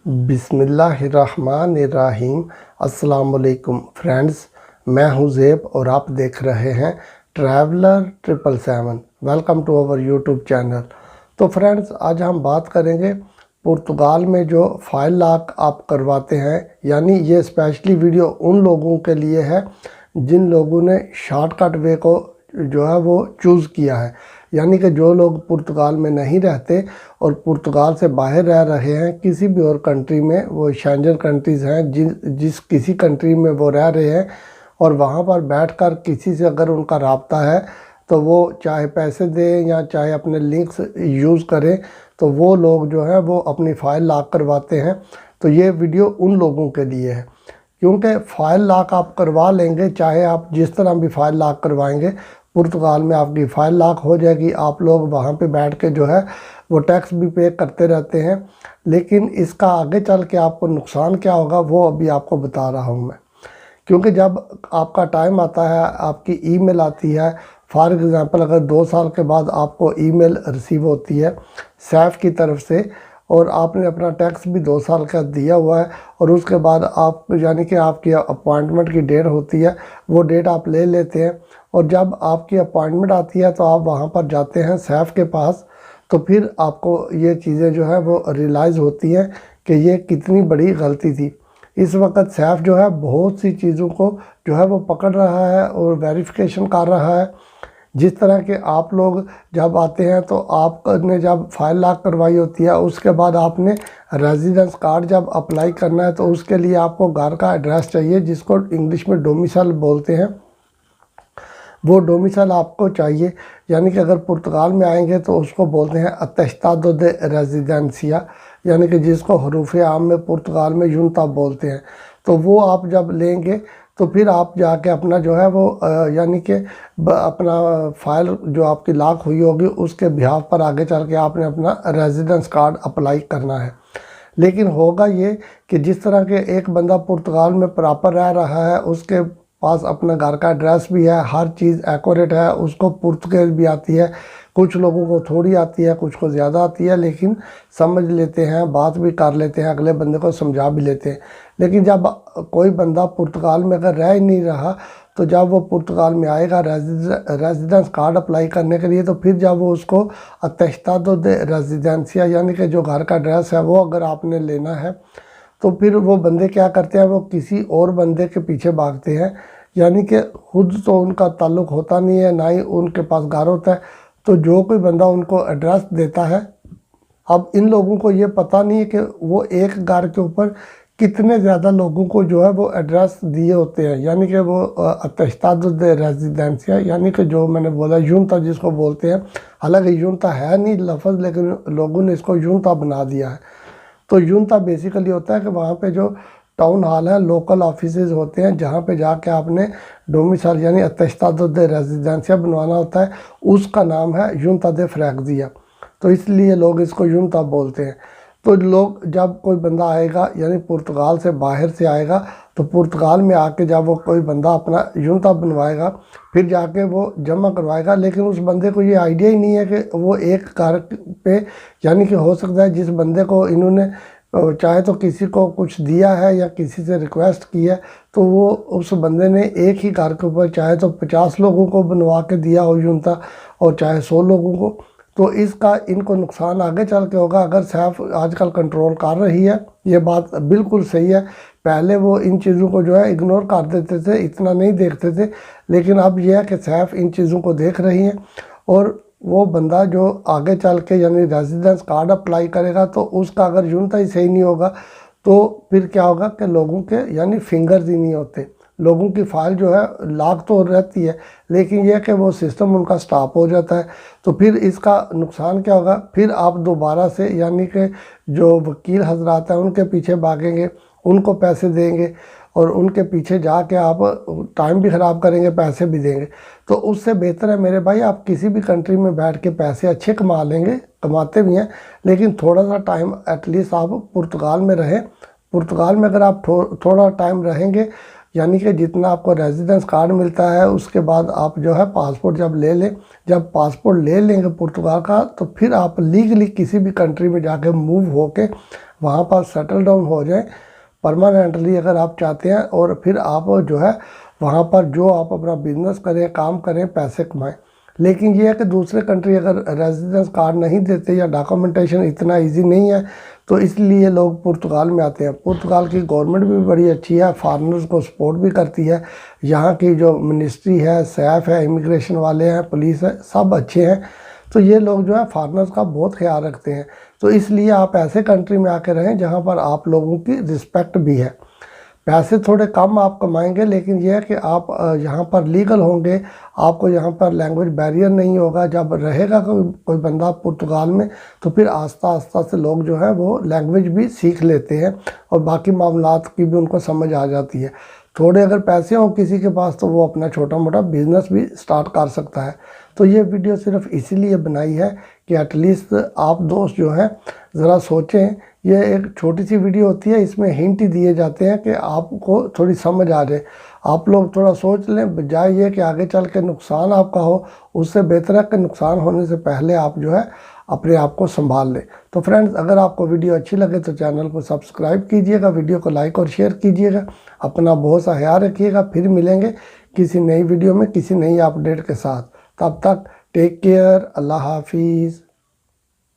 बिस्मिल्लाहिर्रहमानिर्रहीम। अस्सलाम वालेकुम फ्रेंड्स, मैं हूं ज़ेब और आप देख रहे हैं traveller 777। Welcome to our YouTube channel. तो फ्रेंड्स, आज हम बात करेंगे पुर्तगाल में जो फाइल लॉक आप करवाते हैं। यानी ये स्पेशली वीडियो उन लोगों के लिए है जिन लोगों ने शॉर्टकट वे को जो है वो चूज़ किया है। यानी कि जो लोग पुर्तगाल में नहीं रहते और पुर्तगाल से बाहर रह रहे हैं किसी भी और कंट्री में, वो शेंजन कंट्रीज़ हैं, जिस किसी कंट्री में वो रह रहे हैं और वहाँ पर बैठकर किसी से अगर उनका राब्ता है तो वो चाहे पैसे दें या चाहे अपने लिंक्स यूज़ करें, तो वो लोग जो है वो अपनी फ़ाइल लॉक करवाते हैं। तो ये वीडियो उन लोगों के लिए है, क्योंकि फ़ाइल लॉक आप करवा लेंगे, चाहे आप जिस तरह भी फ़ाइल लॉक करवाएंगे, पुर्तगाल में आपकी फ़ाइल लॉक हो जाएगी। आप लोग वहाँ पे बैठ के जो है वो टैक्स भी पे करते रहते हैं। लेकिन इसका आगे चल के आपको नुकसान क्या होगा वो अभी आपको बता रहा हूँ मैं। क्योंकि जब आपका टाइम आता है, आपकी ईमेल आती है, फॉर एग्ज़ाम्पल अगर 2 साल के बाद आपको ईमेल रिसीव होती है सैफ की तरफ से, और आपने अपना टैक्स भी 2 साल का दिया हुआ है, और उसके बाद आप यानी कि आपकी अपॉइंटमेंट की डेट होती है, वो डेट आप ले लेते हैं, और जब आपकी अपॉइंटमेंट आती है तो आप वहाँ पर जाते हैं सैफ के पास, तो फिर आपको ये चीज़ें जो है वो रियलाइज़ होती हैं कि ये कितनी बड़ी गलती थी। इस वक्त सैफ जो है बहुत सी चीज़ों को जो है वो पकड़ रहा है और वेरिफिकेशन कर रहा है। जिस तरह के आप लोग जब आते हैं तो आपने जब फाइल लॉक करवाई होती है, उसके बाद आपने रेजिडेंस कार्ड जब अप्लाई करना है तो उसके लिए आपको घर का एड्रेस चाहिए, जिसको इंग्लिश में डोमिसाइल बोलते हैं। वो डोमिसाइल आपको चाहिए। यानी कि अगर पुर्तगाल में आएंगे तो उसको बोलते हैं अटेस्टादो दे रेजिडेंसिया, यानी कि जिसको हरूफ आम में पुर्तगाल में यूनता बोलते हैं। तो वो आप जब लेंगे तो फिर आप जाके अपना जो है वो यानी कि अपना फ़ाइल जो आपकी लॉक हुई होगी उसके बिहाफ पर आगे चल के आपने अपना रेजिडेंस कार्ड अप्लाई करना है। लेकिन होगा ये कि जिस तरह के एक बंदा पुर्तगाल में प्रॉपर रह रहा है, उसके पास अपना घर का एड्रेस भी है, हर चीज़ एक्यूरेट है, उसको पुर्तगाल भी आती है। कुछ लोगों को थोड़ी आती है, कुछ को ज़्यादा आती है, लेकिन समझ लेते हैं, बात भी कर लेते हैं, अगले बंदे को समझा भी लेते हैं। लेकिन जब कोई बंदा पुर्तगाल में अगर रह ही नहीं रहा, तो जब वो पुर्तगाल में आएगा रेजिडेंस कार्ड अप्लाई करने के लिए, तो फिर जब वो उसको अटेस्टादो दे रेजिडेंसिया यानी कि जो घर का एड्रेस है वो अगर आपने लेना है, तो फिर वो बंदे क्या करते हैं, वो किसी और बंदे के पीछे भागते हैं। यानी कि खुद तो उनका ताल्लुक़ होता नहीं है, ना ही उनके पास घर होता है। तो जो कोई बंदा उनको एड्रेस देता है, अब इन लोगों को ये पता नहीं है कि वो एक घर के ऊपर कितने ज़्यादा लोगों को जो है वो एड्रेस दिए होते हैं। यानी कि वो अटेस्टादो दे रेजिडेंसिया यानी कि जो मैंने बोला यूनता जिसको बोलते हैं, हालांकि यूनता है नहीं लफ्ज़, लेकिन लोगों ने इसको यूनता बना दिया है। तो यूनता बेसिकली होता है कि वहाँ पे जो टाउन हॉल है, लोकल ऑफिसेज होते हैं, जहाँ पे जाके आपने डोमिसाइल यानी अटेस्टादो दे रेजिडेंसिया बनवाना होता है, उसका नाम है यूनता दे फ्रैक्सिया। तो इसलिए लोग इसको यूनता बोलते हैं। तो लोग जब कोई बंदा आएगा यानी पुर्तगाल से बाहर से आएगा, तो पुर्तगाल में आके जब वो कोई बंदा अपना यूनता बनवाएगा, फिर जाके वो जमा करवाएगा। लेकिन उस बंदे को ये आइडिया ही नहीं है कि वो एक घर पे, यानी कि हो सकता है जिस बंदे को इन्होंने चाहे तो किसी को कुछ दिया है या किसी से रिक्वेस्ट की है, तो वो उस बंदे ने एक ही घर के ऊपर चाहे तो 50 लोगों को बनवा के दिया हो यूनता, और चाहे 100 लोगों को। तो इसका इनको नुकसान आगे चल के होगा। अगर सैफ आजकल कंट्रोल कर रही है, ये बात बिल्कुल सही है। पहले वो इन चीज़ों को जो है इग्नोर कर देते थे, इतना नहीं देखते थे, लेकिन अब यह है कि सैफ इन चीज़ों को देख रही हैं। और वो बंदा जो आगे चल के यानी रेजिडेंस कार्ड अप्लाई करेगा, तो उसका अगर यूनता ही सही नहीं होगा, तो फिर क्या होगा कि लोगों के यानी फिंगर्स ही नहीं होते। लोगों की फ़ाइल जो है लॉक तो रहती है, लेकिन यह कि वो सिस्टम उनका स्टॉप हो जाता है। तो फिर इसका नुकसान क्या होगा, फिर आप दोबारा से यानी कि जो वकील हजरात हैं उनके पीछे भागेंगे, उनको पैसे देंगे, और उनके पीछे जाके आप टाइम भी ख़राब करेंगे, पैसे भी देंगे। तो उससे बेहतर है मेरे भाई, आप किसी भी कंट्री में बैठ के पैसे अच्छे कमा लेंगे, कमाते भी हैं, लेकिन थोड़ा सा टाइम एटलीस्ट आप पुर्तगाल में रहें। पुर्तगाल में अगर आप थोड़ा टाइम रहेंगे, यानी कि जितना आपको रेजिडेंस कार्ड मिलता है, उसके बाद आप जो है पासपोर्ट जब ले लें, जब पासपोर्ट ले लेंगे पुर्तगाल का, तो फिर आप लीगली किसी भी कंट्री में जाके मूव होके वहाँ पर सेटल डाउन हो जाएं परमानेंटली अगर आप चाहते हैं, और फिर आप जो है वहाँ पर जो आप अपना बिजनेस करें, काम करें, पैसे कमाएं। लेकिन ये है कि दूसरे कंट्री अगर रेजिडेंस कार्ड नहीं देते या डॉक्यूमेंटेशन इतना इजी नहीं है, तो इसलिए लोग पुर्तगाल में आते हैं। पुर्तगाल की गवर्नमेंट भी बड़ी अच्छी है, फॉरेनर्स को सपोर्ट भी करती है। यहाँ की जो मिनिस्ट्री है, सैफ है, इमिग्रेशन वाले हैं, पुलिस है, सब अच्छे हैं। तो ये लोग जो है फॉरेनर्स का बहुत ख्याल रखते हैं। तो इसलिए आप ऐसे कंट्री में आके रहें जहाँ पर आप लोगों की रिस्पेक्ट भी है। पैसे थोड़े कम आप कमाएंगे, लेकिन यह है कि आप यहाँ पर लीगल होंगे, आपको यहाँ पर लैंग्वेज बैरियर नहीं होगा। जब रहेगा कोई बंदा पुर्तगाल में, तो फिर आस्ता आस्ता से लोग जो है वो लैंग्वेज भी सीख लेते हैं और बाकी मामलात की भी उनको समझ आ जाती है। थोड़े अगर पैसे हों किसी के पास, तो वो अपना छोटा मोटा बिजनेस भी स्टार्ट कर सकता है। तो ये वीडियो सिर्फ इसीलिए बनाई है कि एटलीस्ट आप दोस्त जो हैं ज़रा सोचें। ये एक छोटी सी वीडियो होती है, इसमें हिंट ही दिए जाते हैं कि आपको थोड़ी समझ आ जाए। आप लोग थोड़ा सोच लें, बजाय ये कि आगे चल के नुकसान आपका हो। उससे बेहतर है कि नुकसान होने से पहले आप जो है अपने आप को संभाल लें। तो फ्रेंड्स, अगर आपको वीडियो अच्छी लगे तो चैनल को सब्सक्राइब कीजिएगा, वीडियो को लाइक और शेयर कीजिएगा। अपना बहुत सा ख्याल रखिएगा। फिर मिलेंगे किसी नई वीडियो में किसी नई अपडेट के साथ। तब तक टेक केयर। अल्लाह हाफिज़।